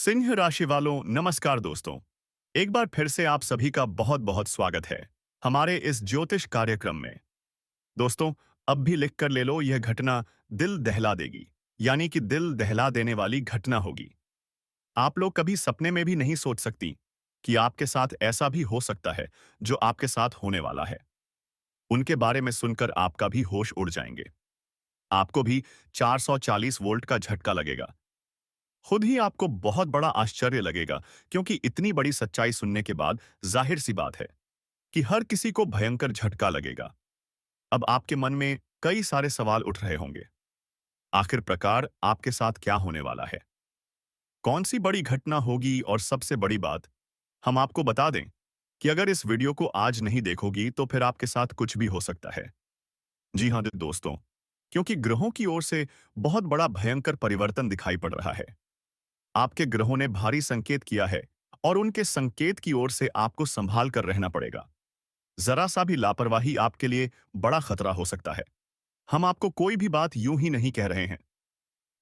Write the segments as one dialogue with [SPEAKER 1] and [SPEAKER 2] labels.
[SPEAKER 1] सिंह राशि वालों नमस्कार दोस्तों। एक बार फिर से आप सभी का बहुत बहुत स्वागत है हमारे इस ज्योतिष कार्यक्रम में। दोस्तों, अब भी लिख कर ले लो, यह घटना दिल दहला देगी, यानी कि दिल दहला देने वाली घटना होगी। आप लोग कभी सपने में भी नहीं सोच सकती कि आपके साथ ऐसा भी हो सकता है जो आपके साथ होने वाला है। उनके बारे में सुनकर आपका भी होश उड़ जाएंगे। आपको भी 440 वोल्ट का झटका लगेगा। खुद ही आपको बहुत बड़ा आश्चर्य लगेगा, क्योंकि इतनी बड़ी सच्चाई सुनने के बाद जाहिर सी बात है कि हर किसी को भयंकर झटका लगेगा। अब आपके मन में कई सारे सवाल उठ रहे होंगे। आखिर प्रकार आपके साथ क्या होने वाला है? कौन सी बड़ी घटना होगी? और सबसे बड़ी बात, हम आपको बता दें कि अगर इस वीडियो को आज नहीं देखोगी तो फिर आपके साथ कुछ भी हो सकता है। जी हाँ दोस्तों, क्योंकि ग्रहों की ओर से बहुत बड़ा भयंकर परिवर्तन दिखाई पड़ रहा है। आपके ग्रहों ने भारी संकेत किया है और उनके संकेत की ओर से आपको संभाल कर रहना पड़ेगा। जरा सा भी लापरवाही आपके लिए बड़ा खतरा हो सकता है। हम आपको कोई भी बात यूं ही नहीं कह रहे हैं।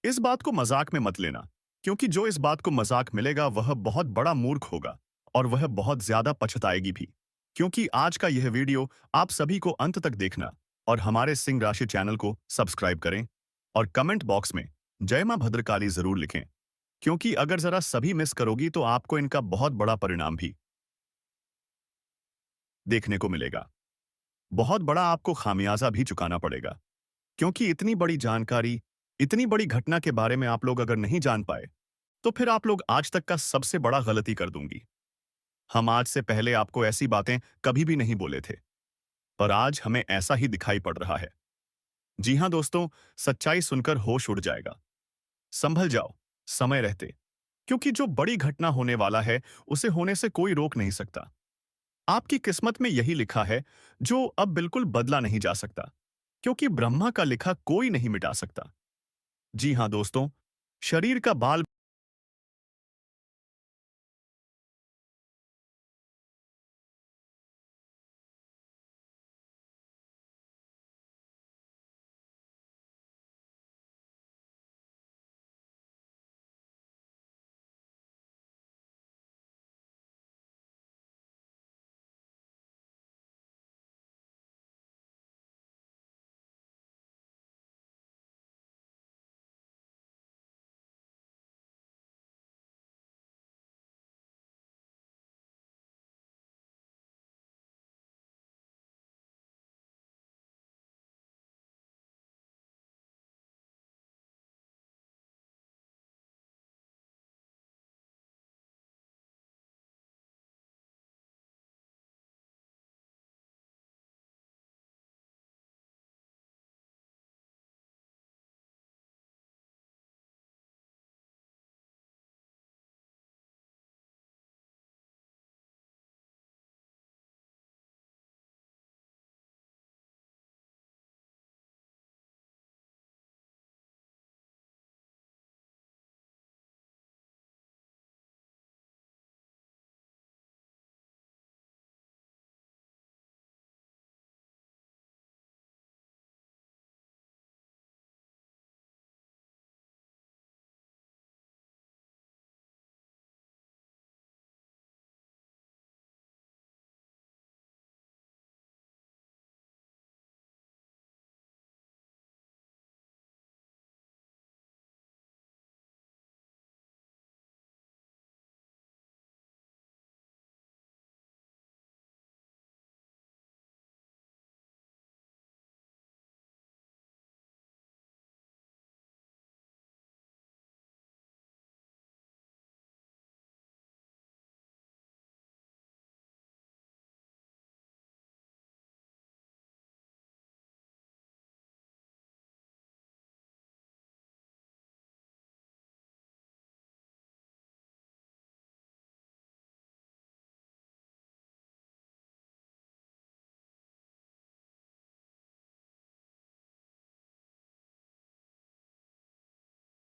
[SPEAKER 1] इस बात को मजाक में मत लेना, क्योंकि जो इस बात को मजाक मिलेगा वह बहुत बड़ा मूर्ख होगा और वह बहुत ज्यादा पछताएगी भी। क्योंकि आज का यह वीडियो आप सभी को अंत तक देखना और हमारे सिंह राशि चैनल को सब्सक्राइब करें और कमेंट बॉक्स में जय मां भद्रकाली जरूर लिखें, क्योंकि अगर जरा सभी मिस करोगी तो आपको इनका बहुत बड़ा परिणाम भी देखने को मिलेगा। बहुत बड़ा आपको खामियाजा भी चुकाना पड़ेगा, क्योंकि इतनी बड़ी जानकारी, इतनी बड़ी घटना के बारे में आप लोग अगर नहीं जान पाए तो फिर आप लोग आज तक का सबसे बड़ा गलती कर दूंगी। हम आज से पहले आपको ऐसी बातें कभी भी नहीं बोले थे, पर आज हमें ऐसा ही दिखाई पड़ रहा है। जी हाँ दोस्तों, सच्चाई सुनकर होश उड़ जाएगा। संभल जाओ समय रहते, क्योंकि जो बड़ी घटना होने वाला है उसे होने से कोई रोक नहीं सकता। आपकी किस्मत में यही लिखा है, जो अब बिल्कुल बदला नहीं जा सकता, क्योंकि ब्रह्मा का लिखा कोई नहीं मिटा सकता। जी हाँ दोस्तों, शरीर का बाल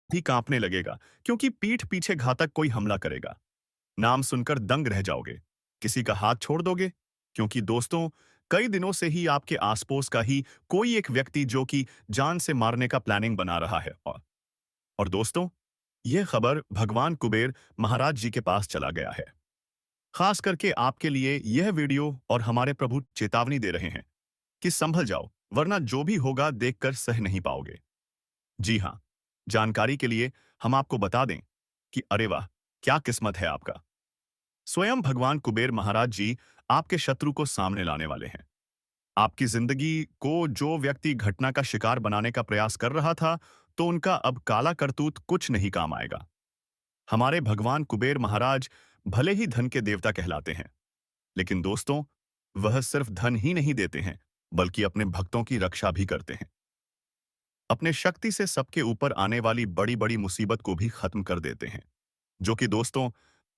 [SPEAKER 1] भी कांपने लगेगा, क्योंकि पीठ पीछे घातक कोई हमला करेगा। नाम सुनकर दंग रह जाओगे, किसी का हाथ छोड़ दोगे, क्योंकि दोस्तों, कई दिनों से ही आपके आसपास का ही कोई एक व्यक्ति जो कि जान से मारने का प्लानिंग बना रहा है। और दोस्तों, यह खबर भगवान कुबेर महाराज जी के पास चला गया है। खास करके आपके लिए यह वीडियो और हमारे प्रभु चेतावनी दे रहे हैं कि संभल जाओ, वरना जो भी होगा देखकर सह नहीं पाओगे। जी हाँ, जानकारी के लिए हम आपको बता दें कि अरे वाह, क्या किस्मत है आपका। स्वयं भगवान कुबेर महाराज जी आपके शत्रु को सामने लाने वाले हैं। आपकी जिंदगी को जो व्यक्ति घटना का शिकार बनाने का प्रयास कर रहा था, तो उनका अब काला करतूत कुछ नहीं काम आएगा। हमारे भगवान कुबेर महाराज भले ही धन के देवता कहलाते हैं, लेकिन दोस्तों, वह सिर्फ धन ही नहीं देते हैं, बल्कि अपने भक्तों की रक्षा भी करते हैं। अपने शक्ति से सबके ऊपर आने वाली बड़ी बड़ी मुसीबत को भी खत्म कर देते हैं, जो कि दोस्तों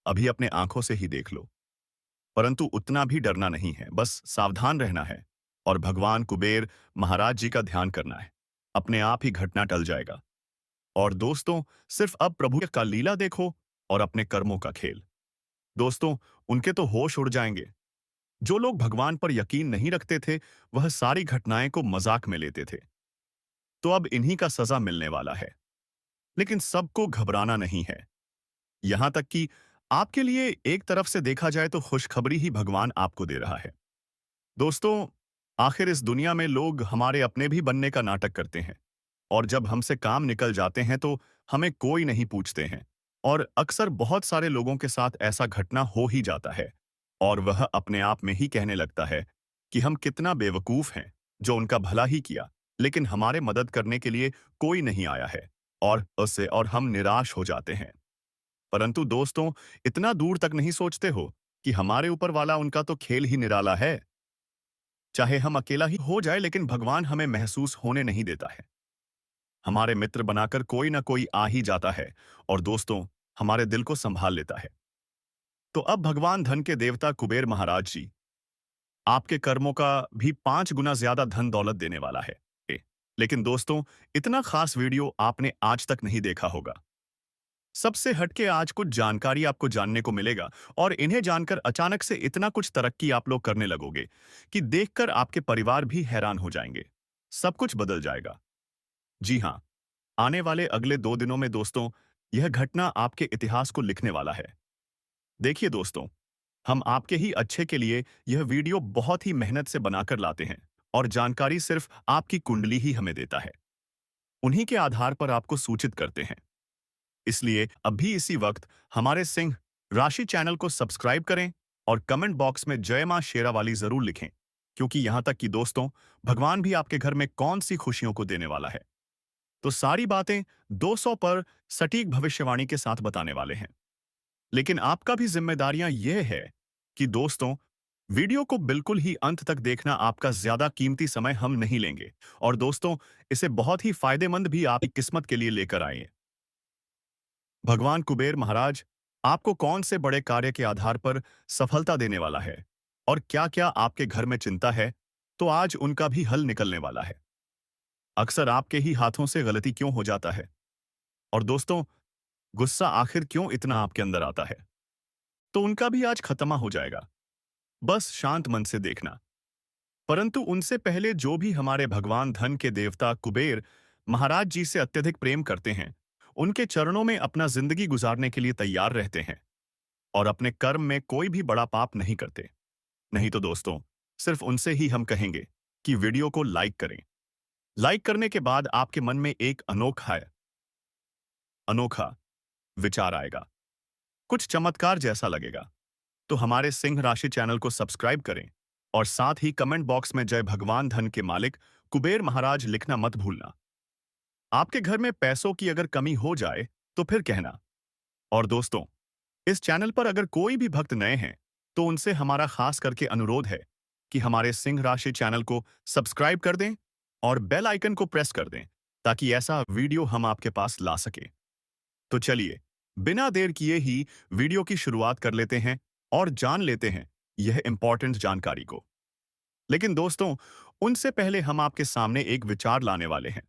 [SPEAKER 1] अभी अपने आंखों से ही देख लो। परंतु उतना भी डरना नहीं है, बस सावधान रहना है और भगवान कुबेर महाराज जी का ध्यान करना है। अपने आप ही घटना टल जाएगा। और दोस्तों, सिर्फ अब प्रभु का लीला देखो और अपने कर्मों का खेल। दोस्तों, उनके तो होश उड़ जाएंगे। जो लोग भगवान पर यकीन नहीं रखते थे, वह सारी घटनाएं को मजाक में लेते थे। तो अब इन्हीं का सजा मिलने वाला है। लेकिन सबको घबराना नहीं है। यहां तक कि आपके लिए एक तरफ से देखा जाए तो खुशखबरी ही भगवान आपको दे रहा है। दोस्तों, आखिर इस दुनिया में लोग हमारे अपने भी बनने का नाटक करते हैं, और जब हमसे काम निकल जाते हैं तो हमें कोई नहीं पूछते हैं। और अक्सर बहुत सारे लोगों के साथ ऐसा घटना हो ही जाता है, और वह अपने आप में ही कहने लगता है कि हम कितना बेवकूफ हैं, जो उनका भला ही किया, लेकिन हमारे मदद करने के लिए कोई नहीं आया है, और हम निराश हो जाते हैं। परंतु दोस्तों, इतना दूर तक नहीं सोचते हो कि हमारे ऊपर वाला उनका तो खेल ही निराला है। चाहे हम अकेला ही हो जाए, लेकिन भगवान हमें महसूस होने नहीं देता है। हमारे मित्र बनाकर कोई ना कोई आ ही जाता है, और दोस्तों, हमारे दिल को संभाल लेता है। तो अब भगवान धन के देवता कुबेर महाराज जी आपके कर्मों का भी 5 गुना ज्यादा धन दौलत देने वाला है। लेकिन दोस्तों, इतना खास वीडियो आपने आज तक नहीं देखा होगा। सबसे हटके आज कुछ जानकारी आपको जानने को मिलेगा, और इन्हें जानकर अचानक से इतना कुछ तरक्की आप लोग करने लगोगे कि देखकर आपके परिवार भी हैरान हो जाएंगे। सब कुछ बदल जाएगा। जी हाँ, आने वाले अगले 2 दिनों में दोस्तों, यह घटना आपके इतिहास को लिखने वाला है। देखिए दोस्तों, हम आपके ही अच्छे के लिए यह वीडियो बहुत ही मेहनत से बनाकर लाते हैं, और जानकारी सिर्फ आपकी कुंडली ही हमें देता है। उन्हीं के आधार पर आपको सूचित करते हैं। इसलिए अभी इसी वक्त हमारे सिंह राशि चैनल को सब्सक्राइब करें और कमेंट बॉक्स में जय मां शेरावाली जरूर लिखें, क्योंकि यहां तक कि दोस्तों, भगवान भी आपके घर में कौन सी खुशियों को देने वाला है। तो सारी बातें 200 पर सटीक भविष्यवाणी के साथ बताने वाले हैं। लेकिन आपका भी जिम्मेदारियां यह है कि दोस्तों, वीडियो को बिल्कुल ही अंत तक देखना। आपका ज्यादा कीमती समय हम नहीं लेंगे, और दोस्तों, इसे बहुत ही फायदेमंद भी आपकी किस्मत के लिए लेकर आए। भगवान कुबेर महाराज आपको कौन से बड़े कार्य के आधार पर सफलता देने वाला है, और क्या-क्या आपके घर में चिंता है, तो आज उनका भी हल निकलने वाला है। अक्सर आपके ही हाथों से गलती क्यों हो जाता है, और दोस्तों, गुस्सा आखिर क्यों इतना आपके अंदर आता है, तो उनका भी आज खत्मा हो जाएगा। बस शांत मन से देखना। परंतु उनसे पहले जो भी हमारे भगवान धन के देवता कुबेर महाराज जी से अत्यधिक प्रेम करते हैं, उनके चरणों में अपना जिंदगी गुजारने के लिए तैयार रहते हैं, और अपने कर्म में कोई भी बड़ा पाप नहीं करते। नहीं तो दोस्तों, सिर्फ उनसे ही हम कहेंगे कि वीडियो को लाइक करें। लाइक करने के बाद आपके मन में एक अनोखा विचार आएगा, कुछ चमत्कार जैसा लगेगा। तो हमारे सिंह राशि चैनल को सब्सक्राइब करें, और साथ ही कमेंट बॉक्स में जय भगवान धन के मालिक कुबेर महाराज लिखना मत भूलना। आपके घर में पैसों की अगर कमी हो जाए तो फिर कहना। और दोस्तों, इस चैनल पर अगर कोई भी भक्त नए हैं, तो उनसे हमारा खास करके अनुरोध है कि हमारे सिंह राशि चैनल को सब्सक्राइब कर दें और बेल आइकन को प्रेस कर दें, ताकि ऐसा वीडियो हम आपके पास ला सके। तो चलिए, बिना देर किए ही वीडियो की शुरुआत कर लेते हैं और जान लेते हैं यह इंपॉर्टेंट जानकारी को। लेकिन दोस्तों, उनसे पहले हम आपके सामने एक विचार लाने वाले हैं,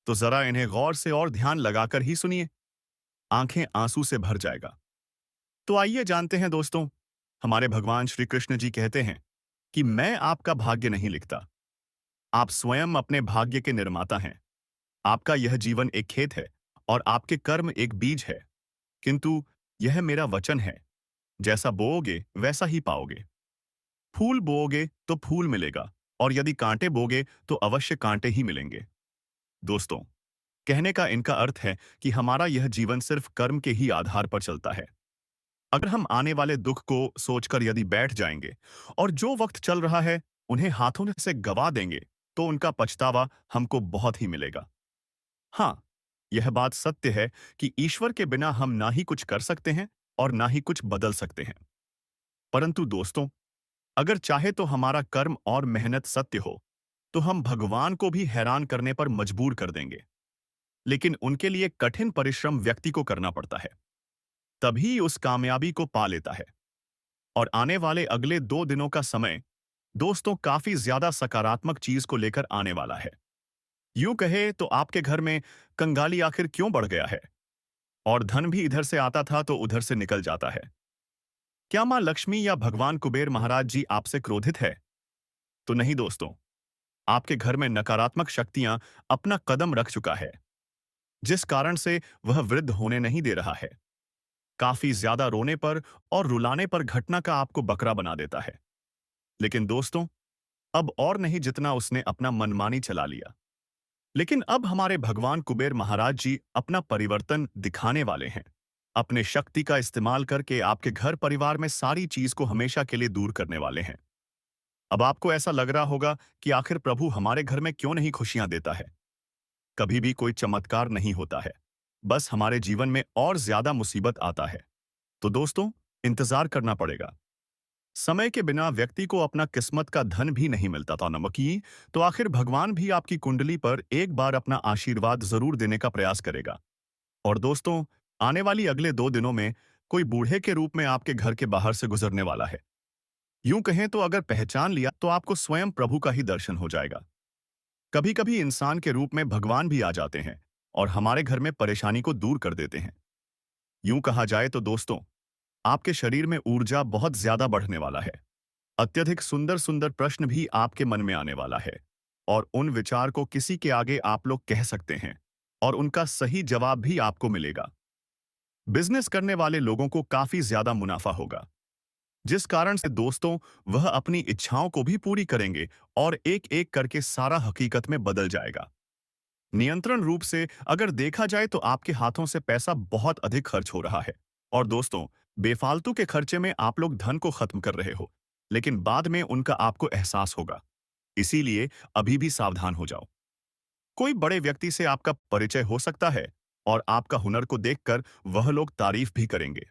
[SPEAKER 1] तो जरा इन्हें गौर से और ध्यान लगाकर ही सुनिए। आंखें आंसू से भर जाएगा। तो आइए जानते हैं दोस्तों, हमारे भगवान श्री कृष्ण जी कहते हैं कि मैं आपका भाग्य नहीं लिखता, आप स्वयं अपने भाग्य के निर्माता हैं। आपका यह जीवन एक खेत है, और आपके कर्म एक बीज है, किंतु यह मेरा वचन है, जैसा बोओगे वैसा ही पाओगे। फूल बोओगे तो फूल मिलेगा, और यदि कांटे बोगे तो अवश्य कांटे ही मिलेंगे। दोस्तों, कहने का इनका अर्थ है कि हमारा यह जीवन सिर्फ कर्म के ही आधार पर चलता है। अगर हम आने वाले दुख को सोचकर यदि बैठ जाएंगे और जो वक्त चल रहा है उन्हें हाथों से गवा देंगे, तो उनका पछतावा हमको बहुत ही मिलेगा। हाँ, यह बात सत्य है कि ईश्वर के बिना हम ना ही कुछ कर सकते हैं और ना ही कुछ बदल सकते हैं। परंतु दोस्तों, अगर चाहे तो हमारा कर्म और मेहनत सत्य हो, तो हम भगवान को भी हैरान करने पर मजबूर कर देंगे। लेकिन उनके लिए कठिन परिश्रम व्यक्ति को करना पड़ता है, तभी उस कामयाबी को पा लेता है। और आने वाले अगले 2 दिनों का समय दोस्तों काफी ज्यादा सकारात्मक चीज को लेकर आने वाला है। यूं कहे तो आपके घर में कंगाली आखिर क्यों बढ़ गया है, और धन भी इधर से आता था तो उधर से निकल जाता है? क्या मां लक्ष्मी या भगवान कुबेर महाराज जी आपसे क्रोधित है? तो नहीं दोस्तों, आपके घर में नकारात्मक शक्तियां अपना कदम रख चुका है, जिस कारण से वह वृद्ध होने नहीं दे रहा है। काफी ज्यादा रोने पर और रुलाने पर घटना का आपको बकरा बना देता है। लेकिन दोस्तों, अब और नहीं जितना उसने अपना मनमानी चला लिया। लेकिन अब हमारे भगवान कुबेर महाराज जी अपना परिवर्तन दिखाने वाले हैं। अपने शक्ति का इस्तेमाल करके आपके घर परिवार में सारी चीज को हमेशा के लिए दूर करने वाले हैं। अब आपको ऐसा लग रहा होगा कि आखिर प्रभु हमारे घर में क्यों नहीं खुशियां देता है? कभी भी कोई चमत्कार नहीं होता है, बस हमारे जीवन में और ज्यादा मुसीबत आता है। तो दोस्तों, इंतजार करना पड़ेगा। समय के बिना व्यक्ति को अपना किस्मत का धन भी नहीं मिलता था नमकी। तो आखिर भगवान भी आपकी कुंडली पर एक बार अपना आशीर्वाद जरूर देने का प्रयास करेगा। और दोस्तों, आने वाली अगले 2 दिनों में कोई बूढ़े के रूप में आपके घर के बाहर से गुजरने वाला है। यूं कहें तो अगर पहचान लिया तो आपको स्वयं प्रभु का ही दर्शन हो जाएगा। कभी कभी इंसान के रूप में भगवान भी आ जाते हैं और हमारे घर में परेशानी को दूर कर देते हैं। यूं कहा जाए तो दोस्तों, आपके शरीर में ऊर्जा बहुत ज्यादा बढ़ने वाला है। अत्यधिक सुंदर सुंदर प्रश्न भी आपके मन में आने वाला है, और उन विचार को किसी के आगे आप लोग कह सकते हैं और उनका सही जवाब भी आपको मिलेगा। बिजनेस करने वाले लोगों को काफी ज्यादा मुनाफा होगा, जिस कारण से दोस्तों वह अपनी इच्छाओं को भी पूरी करेंगे और एक एक करके सारा हकीकत में बदल जाएगा। नियंत्रण रूप से अगर देखा जाए तो आपके हाथों से पैसा बहुत अधिक खर्च हो रहा है, और दोस्तों, बेफालतू के खर्चे में आप लोग धन को खत्म कर रहे हो, लेकिन बाद में उनका आपको एहसास होगा। इसीलिए अभी भी सावधान हो जाओ। कोई बड़े व्यक्ति से आपका परिचय हो सकता है और आपका हुनर को देखकर वह लोग तारीफ भी करेंगे।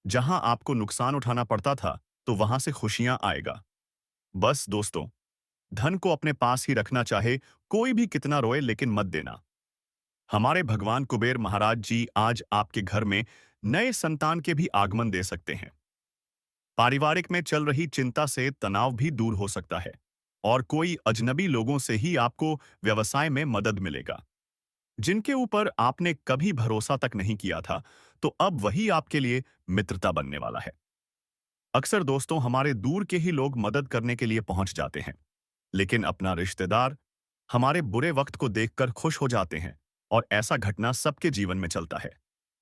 [SPEAKER 1] जहां आपको नुकसान उठाना पड़ता था, तो वहां से खुशियां आएगा। बस दोस्तों, धन को अपने पास ही रखना, चाहे कोई भी कितना रोए, लेकिन मत देना। हमारे भगवान कुबेर महाराज जी आज आपके घर में नए संतान के भी आगमन दे सकते हैं। पारिवारिक में चल रही चिंता से तनाव भी दूर हो सकता है, और कोई अजनबी लोगों से ही आपको व्यवसाय में मदद मिलेगा, जिनके ऊपर आपने कभी भरोसा तक नहीं किया था, तो अब वही आपके लिए मित्रता बनने वाला है। अक्सर दोस्तों, हमारे दूर के ही लोग मदद करने के लिए पहुंच जाते हैं, लेकिन अपना रिश्तेदार हमारे बुरे वक्त को देखकर खुश हो जाते हैं, और ऐसा घटना सबके जीवन में चलता है,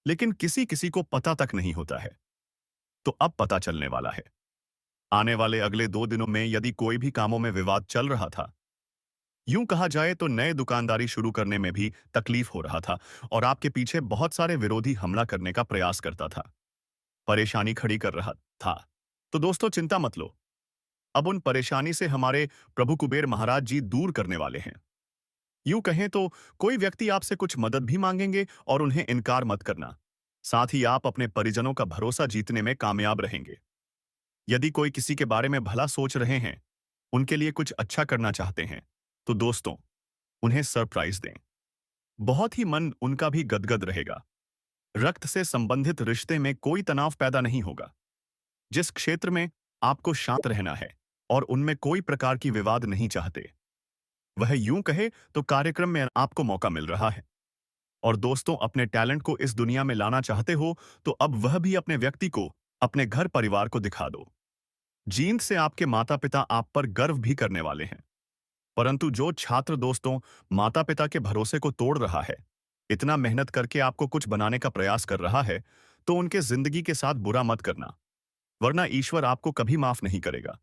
[SPEAKER 1] लेकिन किसी किसी को पता तक नहीं होता है। तो अब पता चलने वाला है। आने वाले अगले 2 दिनों में यदि कोई भी कामों में विवाद चल रहा था, यूं कहा जाए तो नए दुकानदारी शुरू करने में भी तकलीफ हो रहा था, और आपके पीछे बहुत सारे विरोधी हमला करने का प्रयास करता था, परेशानी खड़ी कर रहा था, तो दोस्तों चिंता मत लो। अब उन परेशानी से हमारे प्रभु कुबेर महाराज जी दूर करने वाले हैं। यूं कहें तो कोई व्यक्ति आपसे कुछ मदद भी मांगेंगे और उन्हें इनकार मत करना। साथ ही आप अपने परिजनों का भरोसा जीतने में कामयाब रहेंगे। यदि कोई किसी के बारे में भला सोच रहे हैं, उनके लिए कुछ अच्छा करना चाहते हैं, तो दोस्तों उन्हें सरप्राइज दें। बहुत ही मन उनका भी गदगद रहेगा। रक्त से संबंधित रिश्ते में कोई तनाव पैदा नहीं होगा। जिस क्षेत्र में आपको शांत रहना है और उनमें कोई प्रकार की विवाद नहीं चाहते, वह यूं कहे तो कार्यक्रम में आपको मौका मिल रहा है। और दोस्तों, अपने टैलेंट को इस दुनिया में लाना चाहते हो, तो अब वह भी अपने व्यक्ति को, अपने घर परिवार को दिखा दो। जींद से आपके माता पिता आप पर गर्व भी करने वाले हैं। परंतु जो छात्र दोस्तों माता पिता के भरोसे को तोड़ रहा है, इतना मेहनत करके आपको कुछ बनाने का प्रयास कर रहा है, तो उनके जिंदगी के साथ बुरा मत करना, वरना ईश्वर आपको कभी माफ नहीं करेगा।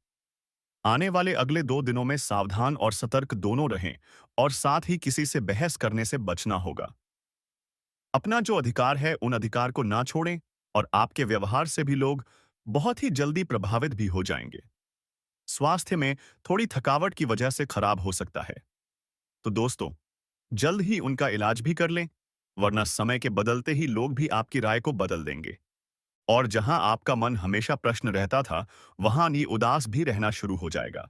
[SPEAKER 1] आने वाले अगले 2 दिनों में सावधान और सतर्क दोनों रहें और साथ ही किसी से बहस करने से बचना होगा। अपना जो अधिकार है उन अधिकार को ना छोड़ें और आपके व्यवहार से भी लोग बहुत ही जल्दी प्रभावित भी हो जाएंगे। स्वास्थ्य में थोड़ी थकावट की वजह से खराब हो सकता है, तो दोस्तों जल्द ही उनका इलाज भी कर लें, वरना समय के बदलते ही लोग भी आपकी राय को बदल देंगे। और जहां आपका मन हमेशा प्रश्न रहता था, वहां ही उदास भी रहना शुरू हो जाएगा।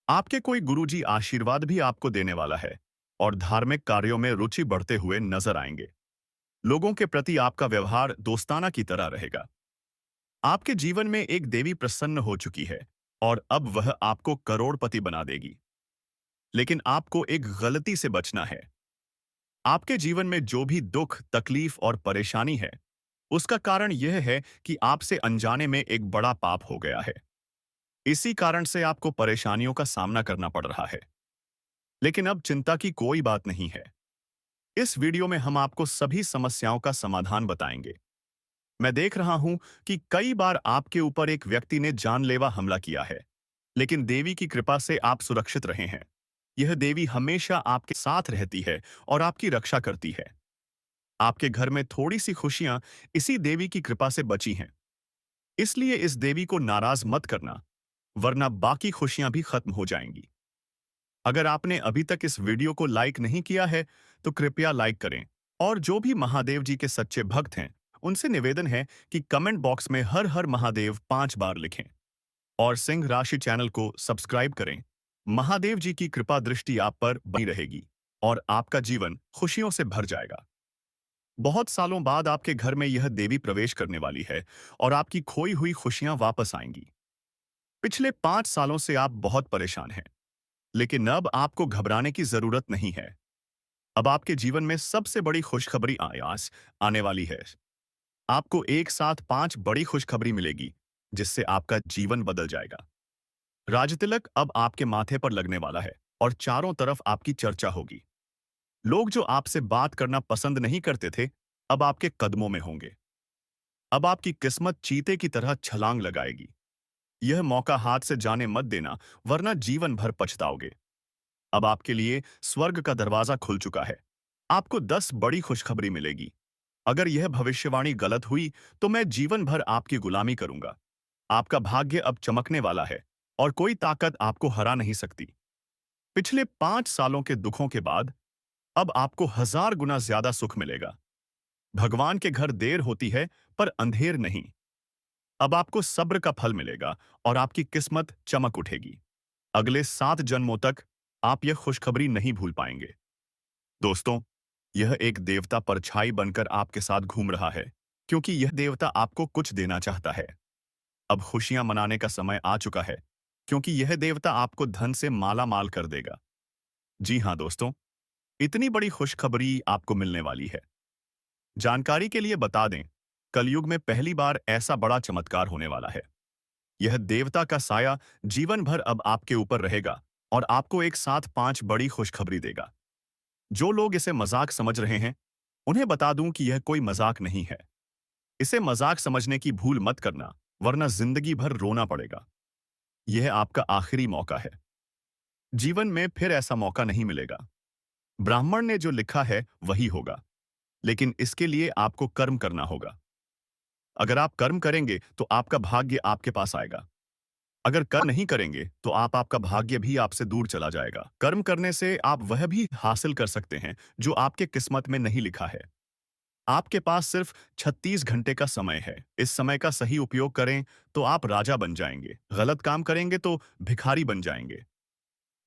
[SPEAKER 1] आपके कोई गुरुजी आशीर्वाद भी आपको देने वाला है और धार्मिक कार्यों में रुचि बढ़ते हुए नजर आएंगे। लोगों के प्रति आपका व्यवहार दोस्ताना की तरह रहेगा। आपके जीवन में एक देवी प्रसन्न हो चुकी है और अब वह आपको करोड़पति बना देगी। लेकिन आपको एक गलती से बचना है। आपके जीवन में जो भी दुख, तकलीफ और परेशानी है, उसका कारण यह है कि आपसे अनजाने में एक बड़ा पाप हो गया है। इसी कारण से आपको परेशानियों का सामना करना पड़ रहा है। लेकिन अब चिंता की कोई बात नहीं है। इस वीडियो में हम आपको सभी समस्याओं का समाधान बताएंगे। मैं देख रहा हूं कि कई बार आपके ऊपर एक व्यक्ति ने जानलेवा हमला किया है, लेकिन देवी की कृपा से आप सुरक्षित रहे हैं। यह देवी हमेशा आपके साथ रहती है और आपकी रक्षा करती है। आपके घर में थोड़ी सी खुशियां इसी देवी की कृपा से बची हैं। इसलिए इस देवी को नाराज मत करना, वरना बाकी खुशियां भी खत्म हो जाएंगी। अगर आपने अभी तक इस वीडियो को लाइक नहीं किया है, तो कृपया लाइक करें। और जो भी महादेव जी के सच्चे भक्त हैं, उनसे निवेदन है कि कमेंट बॉक्स में हर हर महादेव 5 बार लिखें और सिंह राशि चैनल को सब्सक्राइब करें। महादेव जी की कृपा दृष्टि आप पर बनी रहेगी और आपका जीवन खुशियों से भर जाएगा। बहुत सालों बाद आपके घर में यह देवी प्रवेश करने वाली है और आपकी खोई हुई खुशियां वापस आएंगी। पिछले 5 सालों से आप बहुत परेशान हैं, लेकिन अब आपको घबराने की जरूरत नहीं है। अब आपके जीवन में सबसे बड़ी खुशखबरी आयास आने वाली है। आपको एक साथ 5 बड़ी खुशखबरी मिलेगी, जिससे आपका जीवन बदल जाएगा। राजतिलक अब आपके माथे पर लगने वाला है और चारों तरफ आपकी चर्चा होगी। लोग जो आपसे बात करना पसंद नहीं करते थे, अब आपके कदमों में होंगे। अब आपकी किस्मत चीते की तरह छलांग लगाएगी। यह मौका हाथ से जाने मत देना, वरना जीवन भर पछताओगे। अब आपके लिए स्वर्ग का दरवाजा खुल चुका है। आपको 10 बड़ी खुशखबरी मिलेगी। अगर यह भविष्यवाणी गलत हुई, तो मैं जीवन भर आपकी गुलामी करूंगा। आपका भाग्य अब चमकने वाला है और कोई ताकत आपको हरा नहीं सकती। पिछले 5 सालों के दुखों के बाद अब आपको 1000 गुना ज्यादा सुख मिलेगा। भगवान के घर देर होती है, पर अंधेर नहीं। अब आपको सब्र का फल मिलेगा और आपकी किस्मत चमक उठेगी। अगले 7 जन्मों तक आप यह खुशखबरी नहीं भूल पाएंगे। दोस्तों, यह एक देवता परछाई बनकर आपके साथ घूम रहा है, क्योंकि यह देवता आपको कुछ देना चाहता है। अब खुशियां मनाने का समय आ चुका है, क्योंकि यह देवता आपको धन से माला माल कर देगा। जी हाँ दोस्तों, इतनी बड़ी खुशखबरी आपको मिलने वाली है। जानकारी के लिए बता दें, कलयुग में पहली बार ऐसा बड़ा चमत्कार होने वाला है। यह देवता का साया जीवन भर अब आपके ऊपर रहेगा और आपको एक साथ 5 बड़ी खुशखबरी देगा। जो लोग इसे मजाक समझ रहे हैं, उन्हें बता दूं कि यह कोई मजाक नहीं है। इसे मजाक समझने की भूल मत करना, वरना जिंदगी भर रोना पड़ेगा। यह आपका आखिरी मौका है। जीवन में फिर ऐसा मौका नहीं मिलेगा। ब्राह्मण ने जो लिखा है वही होगा, लेकिन इसके लिए आपको कर्म करना होगा। अगर आप कर्म करेंगे तो आपका भाग्य आपके पास आएगा। अगर कर्म नहीं करेंगे तो आपका भाग्य भी आपसे दूर चला जाएगा। कर्म करने से आप वह भी हासिल कर सकते हैं जो आपके किस्मत में नहीं लिखा है। आपके पास सिर्फ 36 घंटे का समय है। इस समय का सही उपयोग करें तो आप राजा बन जाएंगे। गलत काम करेंगे तो भिखारी बन जाएंगे।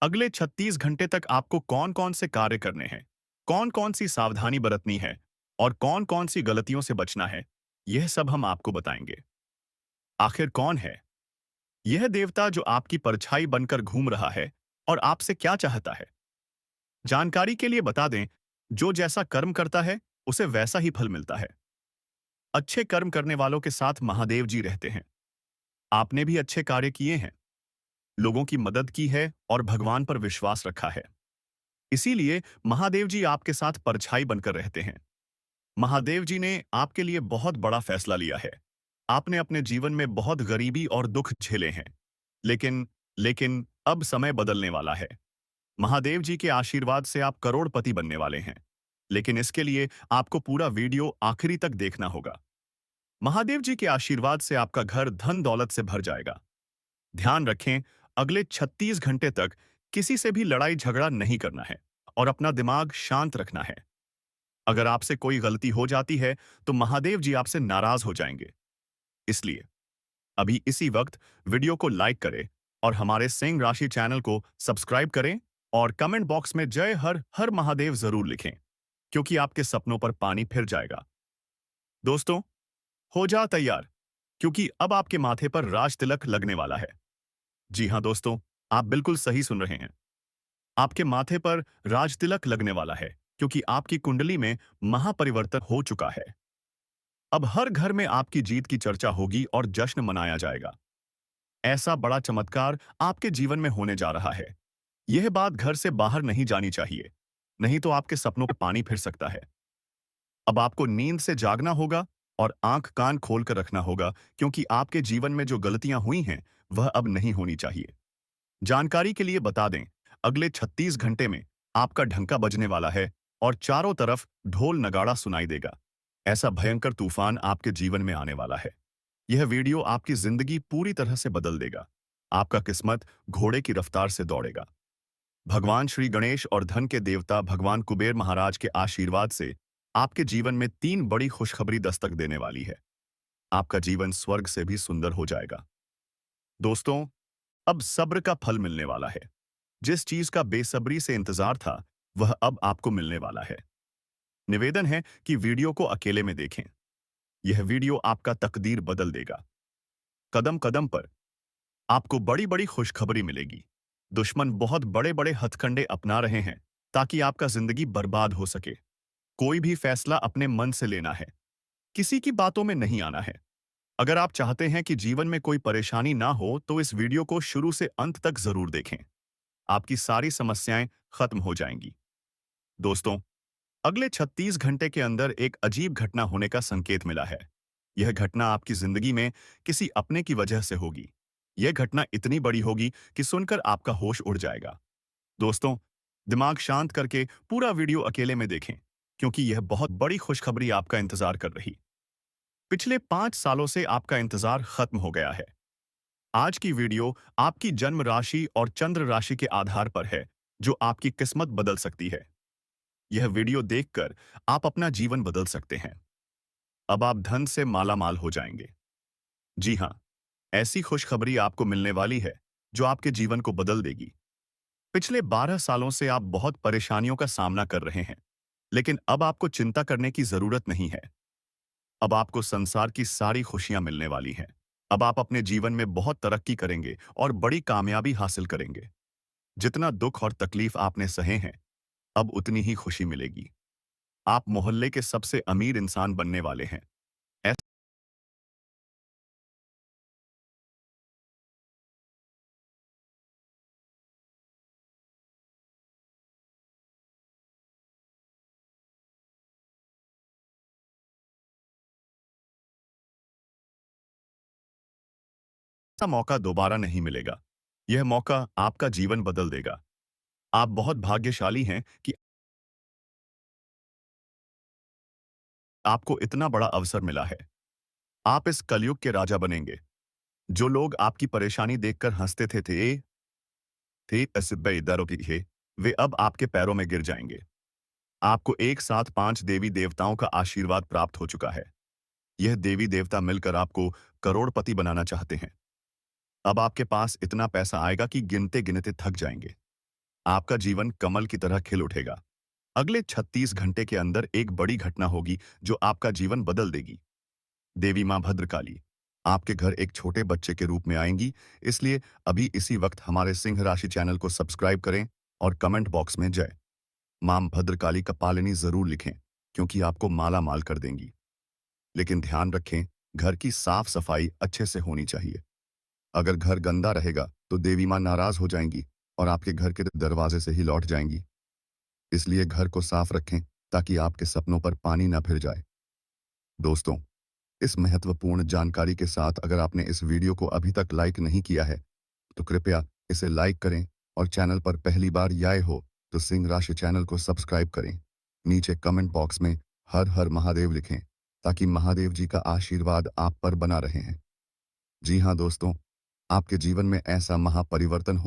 [SPEAKER 1] अगले 36 घंटे तक आपको कौन कौन से कार्य करने हैं, कौन कौन सी सावधानी बरतनी है और कौन कौन सी गलतियों से बचना है, यह सब हम आपको बताएंगे। आखिर कौन है यह देवता जो आपकी परछाई बनकर घूम रहा है और आपसे क्या चाहता है? जानकारी के लिए बता दें, जो जैसा कर्म करता है उसे वैसा ही फल मिलता है। अच्छे कर्म करने वालों के साथ महादेव जी रहते हैं। आपने भी अच्छे कार्य किए हैं, लोगों की मदद की है और भगवान पर विश्वास रखा है। इसीलिए महादेव जी आपके साथ परछाई बनकर रहते हैं। महादेव जी ने आपके लिए बहुत बड़ा फैसला लिया है। आपने अपने जीवन में बहुत गरीबी और दुख झेले हैं। लेकिन लेकिन अब समय बदलने वाला है। महादेव जी के आशीर्वाद से आप करोड़पति बनने वाले हैं। लेकिन इसके लिए आपको पूरा वीडियो आखिरी तक देखना होगा। महादेव जी के आशीर्वाद से आपका घर धन दौलत से भर जाएगा। ध्यान रखें, अगले 36 घंटे तक किसी से भी लड़ाई झगड़ा नहीं करना है और अपना दिमाग शांत रखना है। अगर आपसे कोई गलती हो जाती है तो महादेव जी आपसे नाराज हो जाएंगे। इसलिए अभी इसी वक्त वीडियो को लाइक करें और हमारे सिंह राशि चैनल को सब्सक्राइब करें और कमेंट बॉक्स में जय हर हर महादेव जरूर लिखें, क्योंकि आपके सपनों पर पानी फिर जाएगा। दोस्तों, हो जा तैयार, क्योंकि अब आपके माथे पर राज तिलक लगने वाला है। जी हाँ दोस्तों, आप बिल्कुल सही सुन रहे हैं। आपके माथे पर राज तिलक लगने वाला है, क्योंकि आपकी कुंडली में महापरिवर्तन हो चुका है। अब हर घर में आपकी जीत की चर्चा होगी और जश्न मनाया जाएगा। ऐसा बड़ा चमत्कार आपके जीवन में होने जा रहा है। यह बात घर से बाहर नहीं जानी चाहिए, नहीं तो आपके सपनों पर पानी फिर सकता है। अब आपको नींद से जागना होगा और आंख कान खोलकर रखना होगा, क्योंकि आपके जीवन में जो गलतियां हुई हैं, वह अब नहीं होनी चाहिए। जानकारी के लिए बता दें, अगले 36 घंटे में आपका ढंका बजने वाला है और चारों तरफ ढोल नगाड़ा सुनाई देगा। ऐसा भयंकर तूफान आपके जीवन में आने वाला है। यह वीडियो आपकी जिंदगी पूरी तरह से बदल देगा। आपका किस्मत घोड़े की रफ्तार से दौड़ेगा। भगवान श्री गणेश और धन के देवता भगवान कुबेर महाराज के आशीर्वाद से आपके जीवन में 3 बड़ी खुशखबरी दस्तक देने वाली है। आपका जीवन स्वर्ग से भी सुंदर हो जाएगा। दोस्तों, अब सब्र का फल मिलने वाला है। जिस चीज का बेसब्री से इंतजार था, वह अब आपको मिलने वाला है। निवेदन है कि वीडियो को अकेले में देखें। यह वीडियो आपका तकदीर बदल देगा। कदम कदम पर आपको बड़ी बड़ी खुशखबरी मिलेगी। दुश्मन बहुत बड़े बड़े हथकंडे अपना रहे हैं ताकि आपका जिंदगी बर्बाद हो सके। कोई भी फैसला अपने मन से लेना है, किसी की बातों में नहीं आना है। अगर आप चाहते हैं कि जीवन में कोई परेशानी ना हो तो इस वीडियो को शुरू से अंत तक जरूर देखें। आपकी सारी समस्याएं खत्म हो जाएंगी। दोस्तों, अगले 36 घंटे के अंदर एक अजीब घटना होने का संकेत मिला है। यह घटना आपकी जिंदगी में किसी अपने की वजह से होगी। यह घटना इतनी बड़ी होगी कि सुनकर आपका होश उड़ जाएगा। दोस्तों, दिमाग शांत करके पूरा वीडियो अकेले में देखें, क्योंकि यह बहुत बड़ी खुशखबरी आपका इंतजार कर रही। पिछले 5 सालों से आपका इंतजार खत्म हो गया है। आज की वीडियो आपकी जन्म राशि और चंद्र राशि के आधार पर है, जो आपकी किस्मत बदल सकती है। यह वीडियो देखकर आप अपना जीवन बदल सकते हैं। अब आप धन से माला माल हो जाएंगे। जी हाँ, ऐसी खुशखबरी आपको मिलने वाली है जो आपके जीवन को बदल देगी। पिछले 12 सालों से आप बहुत परेशानियों का सामना कर रहे हैं, लेकिन अब आपको चिंता करने की जरूरत नहीं है। अब आपको संसार की सारी खुशियां मिलने वाली हैं। अब आप अपने जीवन में बहुत तरक्की करेंगे और बड़ी कामयाबी हासिल करेंगे। जितना दुख और तकलीफ आपने सहे हैं, अब उतनी ही खुशी मिलेगी। आप मोहल्ले के सबसे अमीर इंसान बनने वाले हैं। ऐसा मौका दोबारा नहीं मिलेगा। यह मौका आपका जीवन बदल देगा। आप बहुत भाग्यशाली हैं कि आपको इतना बड़ा अवसर मिला है। आप इस कलयुग के राजा बनेंगे। जो लोग आपकी परेशानी देखकर हंसते थे ऐसे बेदरों की थे, वे अब आपके पैरों में गिर जाएंगे। आपको एक साथ 5 देवी देवताओं का आशीर्वाद प्राप्त हो चुका है। यह देवी देवता मिलकर आपको करोड़पति बनाना चाहते हैं। अब आपके पास इतना पैसा आएगा कि गिनते गिनते थक जाएंगे। आपका जीवन कमल की तरह खिल उठेगा। अगले 36 घंटे के अंदर एक बड़ी घटना होगी जो आपका जीवन बदल देगी। देवी मां भद्रकाली आपके घर एक छोटे बच्चे के रूप में आएंगी, इसलिए अभी इसी वक्त हमारे सिंह राशि चैनल को सब्सक्राइब करें और कमेंट बॉक्स में जय मां भद्रकाली का पालनी जरूर लिखें, क्योंकि आपको माला माल कर देंगी। लेकिन ध्यान रखें, घर की साफ सफाई अच्छे से होनी चाहिए। अगर घर गंदा रहेगा तो देवी मां नाराज हो जाएंगी और आपके घर के दरवाजे से ही लौट जाएंगी। इसलिए घर को साफ रखें ताकि आपके सपनों पर पानी न फिर जाए। दोस्तों, इस महत्वपूर्ण जानकारी के साथ अगर आपने इस वीडियो को अभी तक लाइक नहीं किया है, तो कृपया इसे लाइक करें और चैनल पर पहली बार आए हो तो सिंह राशि चैनल को सब्सक्राइब करें। नीचे कमेंट बॉक्स में हर हर महादेव लिखें ताकि महादेव जी का आशीर्वाद आप पर बना रहे हैं। जी हाँ दोस्तों, आपके जीवन में ऐसा महापरिवर्तन हो